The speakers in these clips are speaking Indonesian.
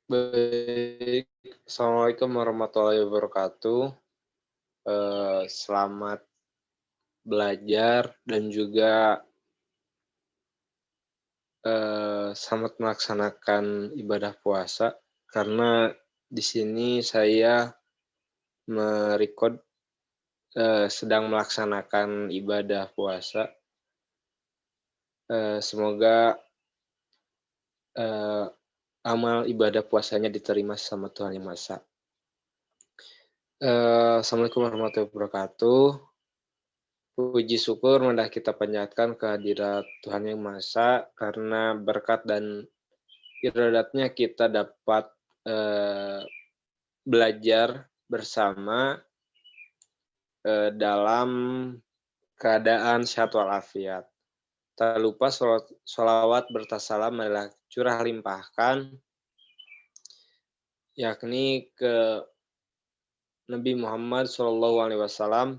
Baik, assalamualaikum warahmatullahi wabarakatuh. Selamat belajar dan juga selamat melaksanakan ibadah puasa. Karena di sini saya sedang melaksanakan ibadah puasa. Semoga eh, amal ibadah puasanya diterima sama Tuhan Yang Maha Esa. Assalamualaikum warahmatullahi wabarakatuh. Puji syukur hendak kita panjatkan kehadirat Tuhan Yang Maha Esa, karena berkat dan iradatnya kita dapat belajar bersama dalam keadaan sehat walafiat. Tak lupa sholawat bertasalam adalah curah limpahkan, yakni ke Nabi Muhammad SAW.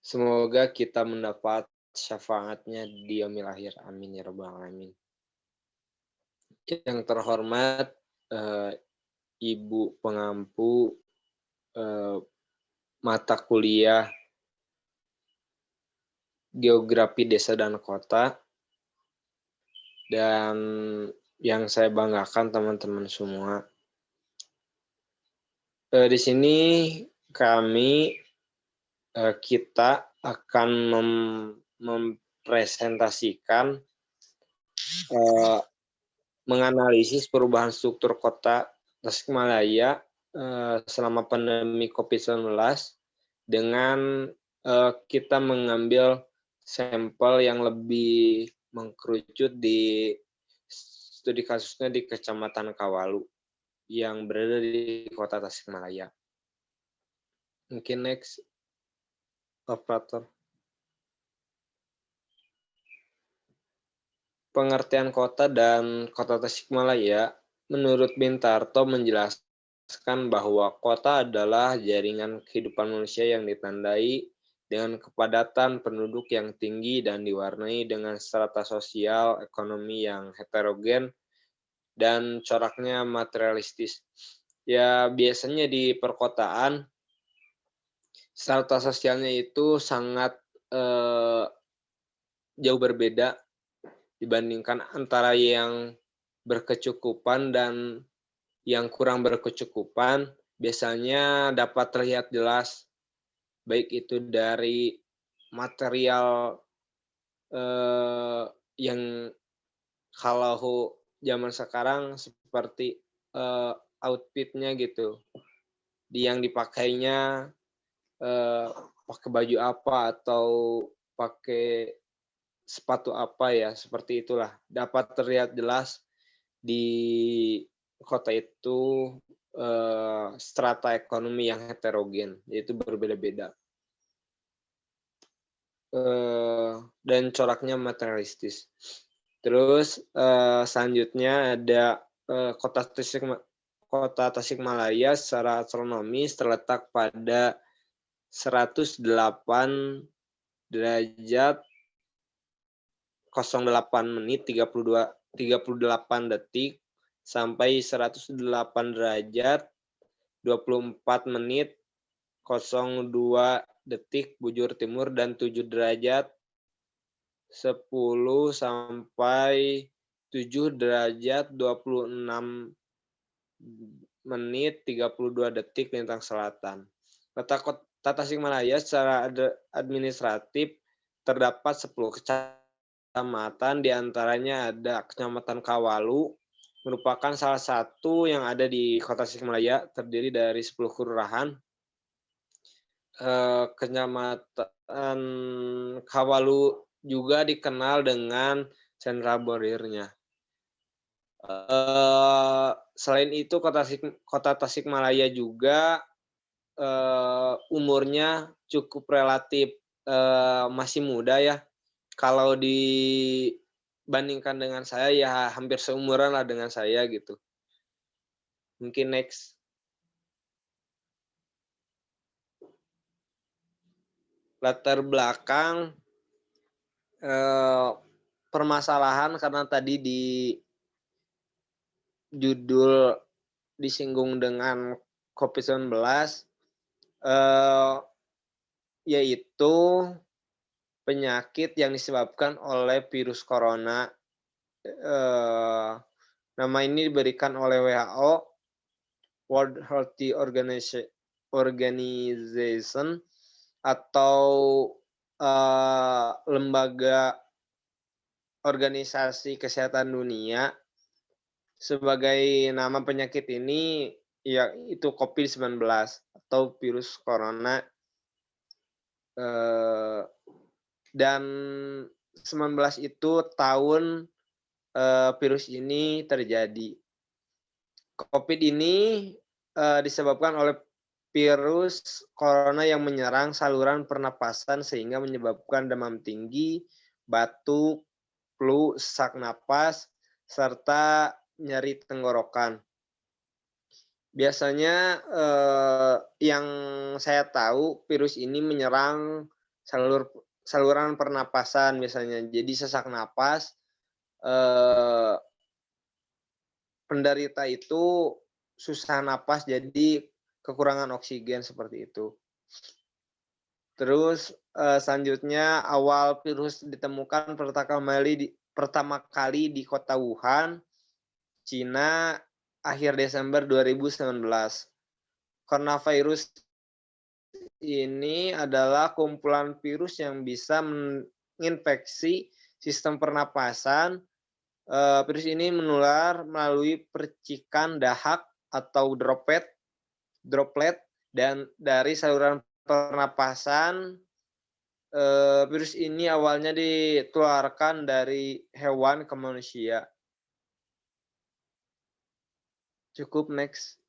Semoga kita mendapat syafaatnya di yaumil akhir. Amin ya rabbal alamin. Yang terhormat Ibu pengampu mata kuliah Geografi Desa dan Kota, dan yang saya banggakan teman-teman semua. Di sini kita akan mempresentasikan menganalisis perubahan struktur kota Tasikmalaya selama pandemi COVID-19 dengan kita mengambil sampel yang lebih mengkerucut di studi kasusnya di Kecamatan Kawalu yang berada di Kota Tasikmalaya. Mungkin next, operator. Pengertian kota dan Kota Tasikmalaya, menurut Bintarto menjelaskan bahwa kota adalah jaringan kehidupan manusia yang ditandai dengan kepadatan penduduk yang tinggi dan diwarnai dengan strata sosial ekonomi yang heterogen dan coraknya materialistis. Ya, biasanya di perkotaan strata sosialnya itu sangat jauh berbeda dibandingkan antara yang berkecukupan dan yang kurang berkecukupan. Biasanya dapat terlihat jelas, baik itu dari material yang kalau zaman sekarang seperti outfitnya gitu, yang dipakainya pakai baju apa atau pakai sepatu apa ya, seperti itulah. Dapat terlihat jelas di kota itu strata ekonomi yang heterogen, yaitu berbeda-beda. Dan coraknya materialistis. Terus selanjutnya ada Kota Tasikmalaya secara astronomis terletak pada 108 derajat 08 menit 38 detik sampai 108 derajat 24 menit 02 detik bujur timur dan 7 derajat 10 sampai 7 derajat 26 menit 32 detik lintang selatan. Kota Tasikmalaya secara administratif terdapat 10 kecamatan, diantaranya ada Kecamatan Kawalu, merupakan salah satu yang ada di Kota Tasikmalaya, terdiri dari 10 kelurahan. Kecamatan Kawalu juga dikenal dengan sentra bordirnya. Selain itu Kota Tasikmalaya juga umurnya cukup relatif masih muda ya. Kalau dibandingkan dengan saya ya hampir seumuran lah dengan saya gitu. Mungkin next. Latar belakang permasalahan, karena tadi judul disinggung dengan COVID-19, eee, yaitu penyakit yang disebabkan oleh virus corona. Nama ini diberikan oleh WHO, World Health Organization, atau lembaga organisasi kesehatan dunia. Sebagai nama penyakit ini, yaitu COVID-19 atau virus corona. Dan 19 itu tahun virus ini terjadi. COVID ini disebabkan oleh virus corona yang menyerang saluran pernapasan sehingga menyebabkan demam tinggi, batuk, flu, sesak napas, serta nyeri tenggorokan. Biasanya yang saya tahu virus ini menyerang saluran pernapasan misalnya. Jadi sesak napas, penderita itu susah napas jadi kekurangan oksigen seperti itu. Terus selanjutnya awal virus ditemukan pertama kali di kota Wuhan, Cina, akhir Desember 2019. Coronavirus ini adalah kumpulan virus yang bisa menginfeksi sistem pernapasan. Virus ini menular melalui percikan dahak atau droplet dan dari saluran pernapasan. Virus ini awalnya ditularkan dari hewan ke manusia. Cukup, next.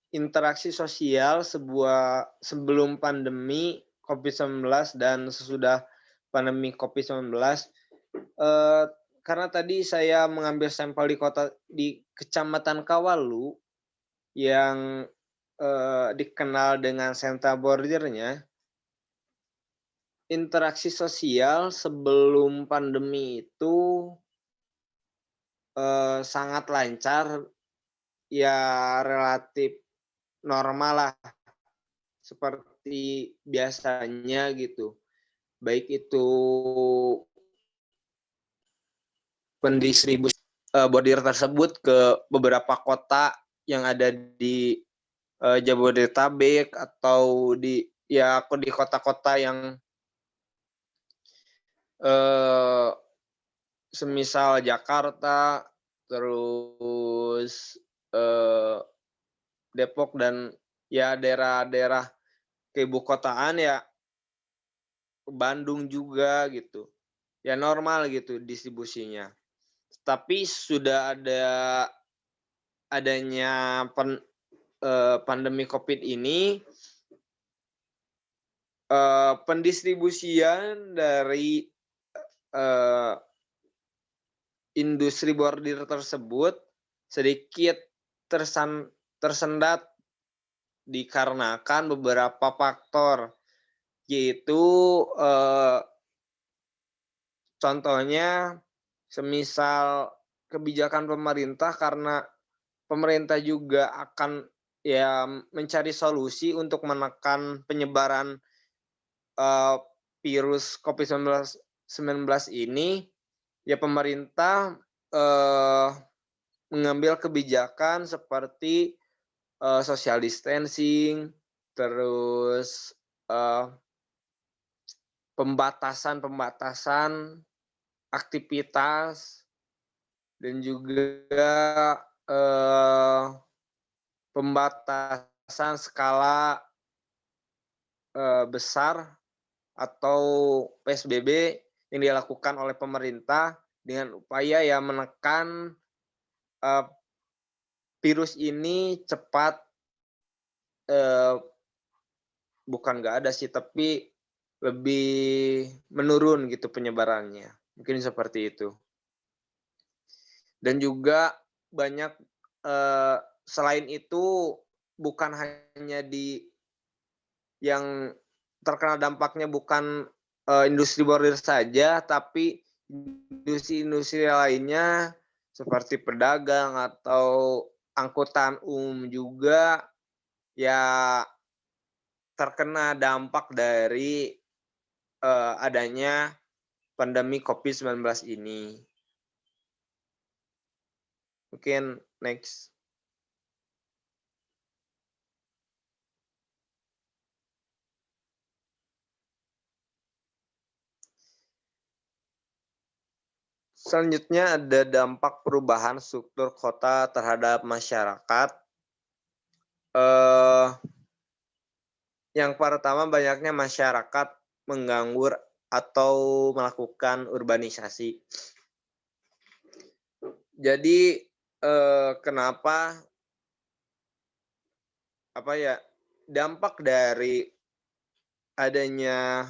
Interaksi sosial sebelum pandemi COVID-19 dan sesudah pandemi COVID-19. Karena tadi saya mengambil sampel di Kecamatan Kawalu yang dikenal dengan Santa Bordernya. Interaksi sosial sebelum pandemi itu sangat lancar, ya relatif normal lah, seperti biasanya gitu. Baik itu pendistribusi bordir tersebut ke beberapa kota yang ada di Jabodetabek atau di kota-kota yang semisal Jakarta, terus Depok, dan ya daerah-daerah keibukotaan, ya Bandung juga gitu. Ya normal gitu distribusinya. Tapi sudah adanya pandemi COVID ini, pendistribusian dari industri bordir tersebut sedikit tersendat dikarenakan beberapa faktor, yaitu contohnya semisal kebijakan pemerintah, karena pemerintah juga akan mencari solusi untuk menekan penyebaran virus COVID-19 ini. Ya pemerintah mengambil kebijakan seperti social distancing, terus pembatasan aktivitas, dan juga pembatasan skala besar atau PSBB yang dilakukan oleh pemerintah dengan upaya menekan virus ini cepat, bukan nggak ada sih, tapi lebih menurun gitu penyebarannya. Mungkin seperti itu. Dan juga banyak selain itu, bukan hanya yang terkena dampaknya bukan industri bordir saja, tapi industri-industri lainnya seperti pedagang atau angkutan umum juga ya terkena dampak dari adanya pandemi COVID-19 ini. Mungkin next. Selanjutnya ada dampak perubahan struktur kota terhadap masyarakat. Yang pertama, banyaknya masyarakat menganggur atau melakukan urbanisasi. Jadi kenapa dampak dari adanya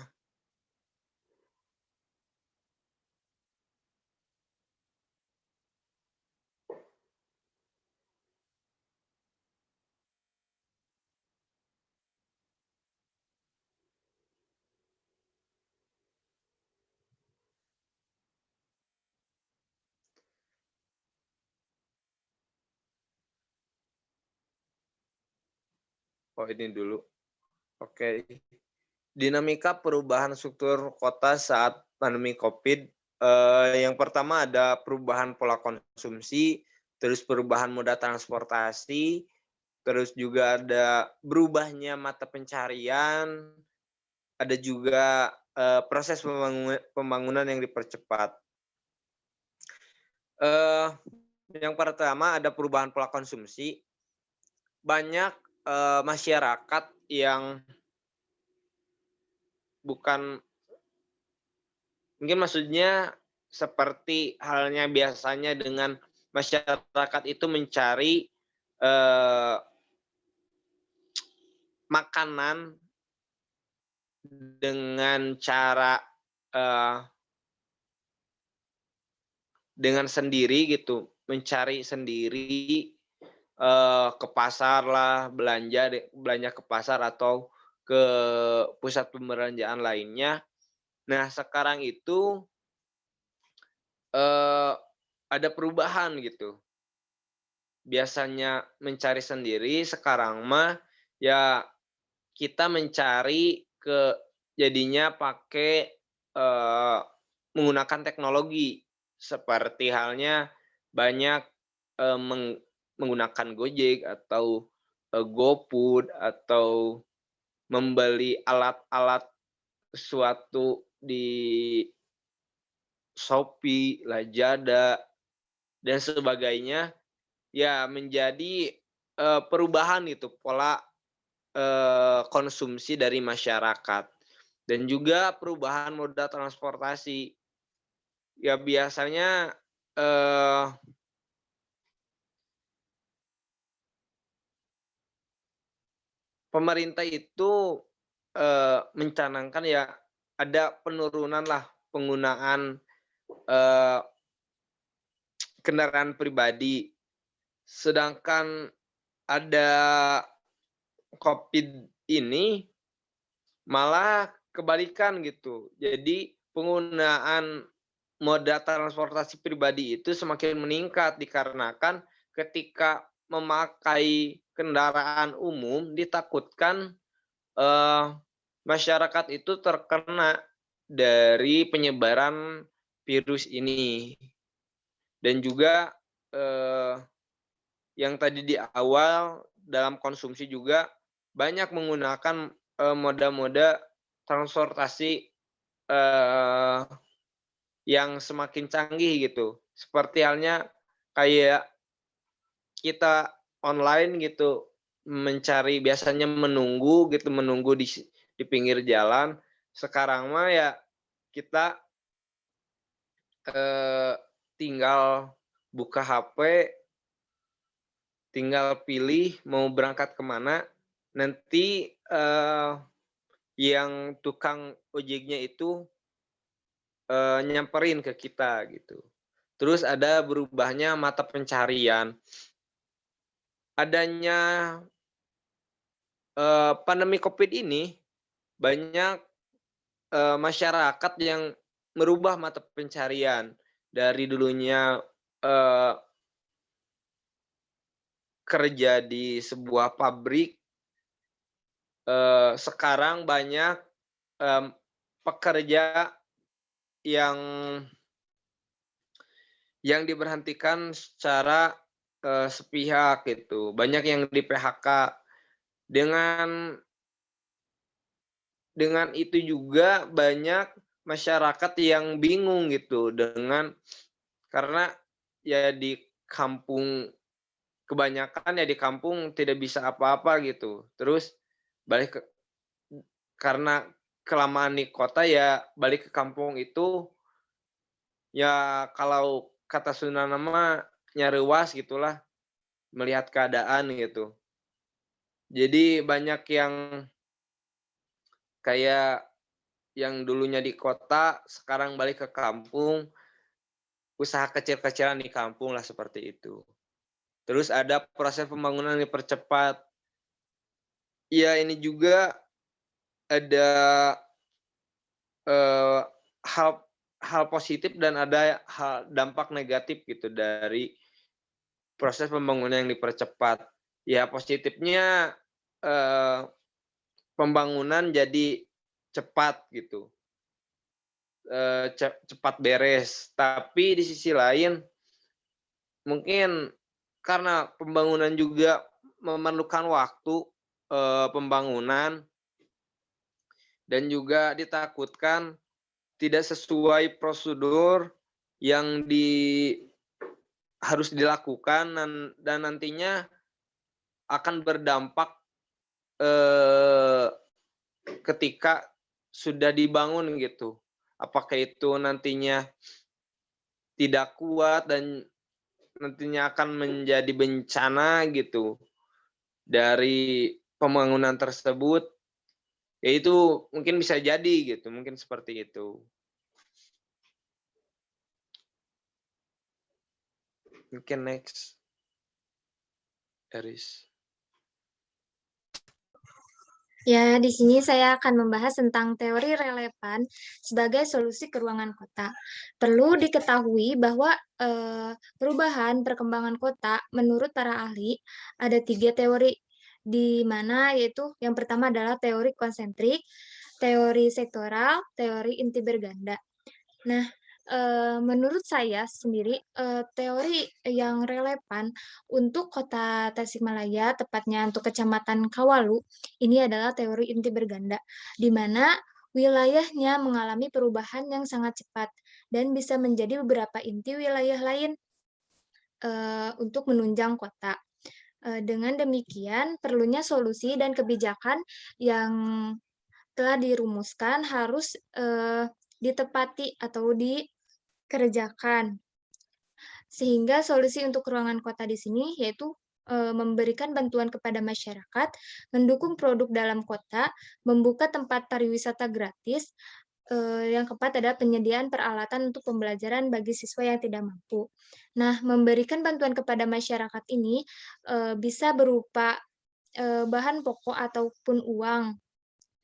ini dulu. Oke. Dinamika perubahan struktur kota saat pandemi COVID. Yang pertama ada perubahan pola konsumsi, terus perubahan moda transportasi, terus juga ada berubahnya mata pencarian, ada juga proses pembangunan yang dipercepat. Yang pertama ada perubahan pola konsumsi. Banyak masyarakat yang mungkin maksudnya seperti halnya biasanya dengan masyarakat itu mencari makanan dengan cara dengan sendiri gitu, mencari sendiri ke pasar lah, belanja ke pasar atau ke pusat perbelanjaan lainnya. Nah, sekarang itu ada perubahan gitu. Biasanya mencari sendiri, sekarang mah ya kita mencari jadinya pakai menggunakan teknologi. Seperti halnya banyak menggunakan Gojek atau GoFood atau membeli alat-alat sesuatu di Shopee, Lazada, dan sebagainya, ya menjadi perubahan itu pola konsumsi dari masyarakat. Dan juga perubahan moda transportasi. Ya biasanya pemerintah itu mencanangkan ya ada penurunan lah penggunaan kendaraan pribadi. Sedangkan ada COVID ini malah kebalikan gitu. Jadi penggunaan moda transportasi pribadi itu semakin meningkat dikarenakan ketika memakai kendaraan umum ditakutkan masyarakat itu terkena dari penyebaran virus ini. Dan juga yang tadi di awal dalam konsumsi juga banyak menggunakan moda-moda transportasi yang semakin canggih gitu. Seperti halnya kayak kita online gitu, biasanya menunggu di pinggir jalan. Sekarang mah ya kita tinggal buka HP, tinggal pilih mau berangkat kemana, nanti yang tukang ojeknya itu nyamperin ke kita gitu. Terus ada berubahnya mata pencarian. Adanya pandemi COVID ini banyak masyarakat yang merubah mata pencarian dari dulunya, eee, kerja di sebuah pabrik, sekarang banyak, pekerja yang diberhentikan secara, sepihak gitu. Banyak yang di-PHK. Dengan itu juga banyak masyarakat yang bingung gitu karena ya di kampung kebanyakan ya di kampung tidak bisa apa-apa gitu. Terus balik ke karena kelamaan di kota ya balik ke kampung itu ya kalau kata Sunda mah nyareuwas gitulah, melihat keadaan gitu. Jadi banyak yang kayak yang dulunya di kota sekarang balik ke kampung, usaha kecil-kecilan di kampung lah seperti itu. Terus ada proses pembangunan yang dipercepat. Ya ini juga ada, eee, hal hal positif dan ada dampak negatif gitu dari proses pembangunan yang dipercepat. Ya positifnya, eee, pembangunan jadi cepat gitu, cepat beres. Tapi di sisi lain mungkin karena pembangunan juga memerlukan waktu, pembangunan dan juga ditakutkan tidak sesuai prosedur yang harus dilakukan dan nantinya akan berdampak, eee, ketika sudah dibangun gitu. Apakah itu nantinya tidak kuat dan nantinya akan menjadi bencana gitu dari pembangunan tersebut, ya itu mungkin bisa jadi gitu, mungkin seperti itu. Mungkin next, Eris. Ya, di sini saya akan membahas tentang teori relevan sebagai solusi ke ruangan kota. Perlu diketahui bahwa perubahan perkembangan kota menurut para ahli ada 3 teori, di mana yaitu yang pertama adalah teori konsentrik, teori sektoral, teori inti berganda. Nah, menurut saya sendiri, teori yang relevan untuk Kota Tasikmalaya, tepatnya untuk Kecamatan Kawalu, ini adalah teori inti berganda, di mana wilayahnya mengalami perubahan yang sangat cepat dan bisa menjadi beberapa inti wilayah lain, untuk menunjang kota. Dengan demikian, perlunya solusi dan kebijakan yang telah dirumuskan harus, ditepati atau dikerjakan. Sehingga solusi untuk ruangan kota di sini yaitu, memberikan bantuan kepada masyarakat, mendukung produk dalam kota, membuka tempat pariwisata gratis, yang keempat adalah penyediaan peralatan untuk pembelajaran bagi siswa yang tidak mampu. Nah, memberikan bantuan kepada masyarakat ini, bisa berupa, bahan pokok ataupun uang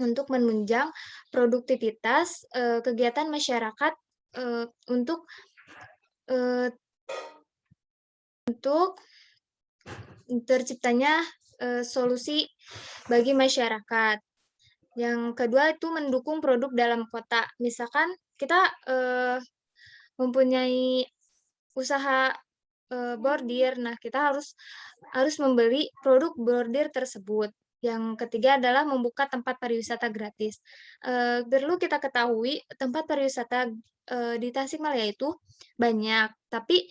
untuk menunjang produktivitas, kegiatan masyarakat, untuk, eee, untuk terciptanya, solusi bagi masyarakat. Yang kedua itu mendukung produk dalam kota. Misalkan kita, mempunyai usaha, bordir, nah kita harus membeli produk bordir tersebut. Yang ketiga adalah membuka tempat pariwisata gratis. Perlu kita ketahui tempat pariwisata, di Tasikmalaya itu banyak, tapi,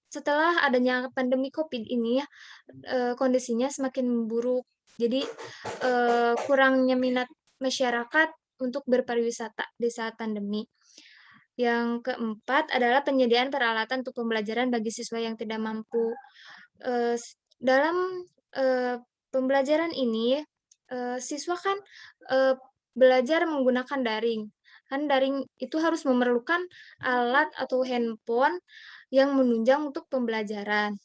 setelah adanya pandemi Covid ini, kondisinya semakin memburuk. Jadi, kurangnya minat masyarakat untuk berpariwisata di saat pandemi. Yang keempat adalah penyediaan peralatan untuk pembelajaran bagi siswa yang tidak mampu. Dalam, pembelajaran ini, siswa kan, eee, belajar menggunakan daring. Kan daring itu harus memerlukan alat atau handphone yang menunjang untuk pembelajaran.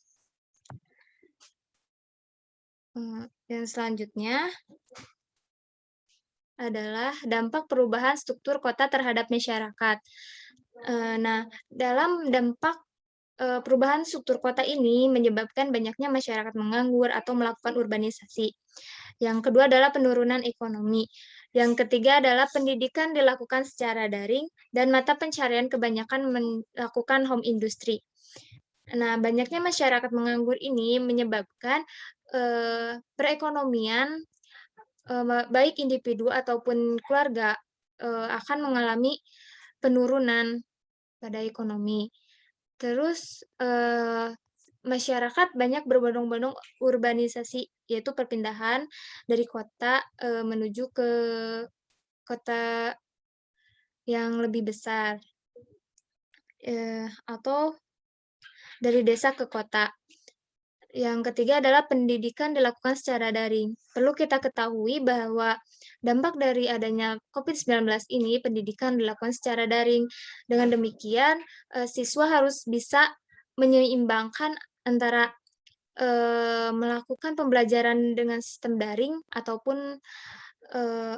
Yang selanjutnya adalah dampak perubahan struktur kota terhadap masyarakat. Nah, dalam dampak perubahan struktur kota ini menyebabkan banyaknya masyarakat menganggur atau melakukan urbanisasi. Yang kedua adalah penurunan ekonomi. Yang ketiga adalah pendidikan dilakukan secara daring dan mata pencarian kebanyakan melakukan home industry. Nah, banyaknya masyarakat menganggur ini menyebabkan perekonomian baik individu ataupun keluarga akan mengalami penurunan pada ekonomi. Terus, masyarakat banyak berbondong-bondong urbanisasi, yaitu perpindahan dari kota, menuju ke kota yang lebih besar, atau dari desa ke kota. Yang ketiga adalah pendidikan dilakukan secara daring. Perlu kita ketahui bahwa dampak dari adanya COVID-19 ini, pendidikan dilakukan secara daring. Dengan demikian, siswa harus bisa menyeimbangkan antara, melakukan pembelajaran dengan sistem daring ataupun, eee,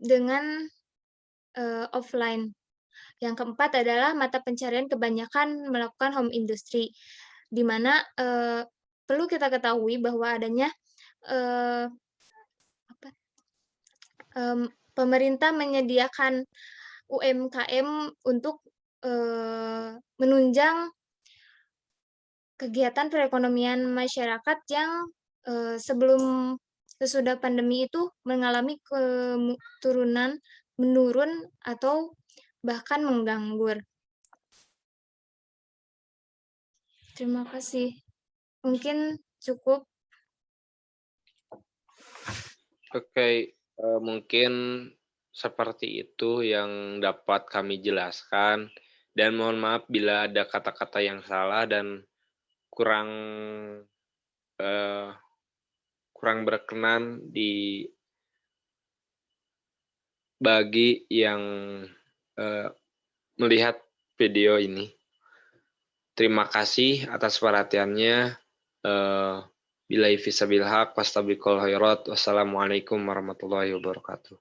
dengan, offline. Yang keempat adalah mata pencarian kebanyakan melakukan home industry, di mana, perlu kita ketahui bahwa adanya, eee, apa, pemerintah menyediakan UMKM untuk, menunjang kegiatan perekonomian masyarakat yang, sebelum sesudah pandemi itu mengalami menurun atau bahkan menganggur. Terima kasih. Mungkin cukup. Oke, mungkin seperti itu yang dapat kami jelaskan, dan mohon maaf bila ada kata-kata yang salah dan kurang, eee, kurang berkenan bagi yang, eee, melihat video ini. Terima kasih atas perhatiannya, billahi fissabil haq, fastabiqul khairat, wassalamualaikum warahmatullahi wabarakatuh.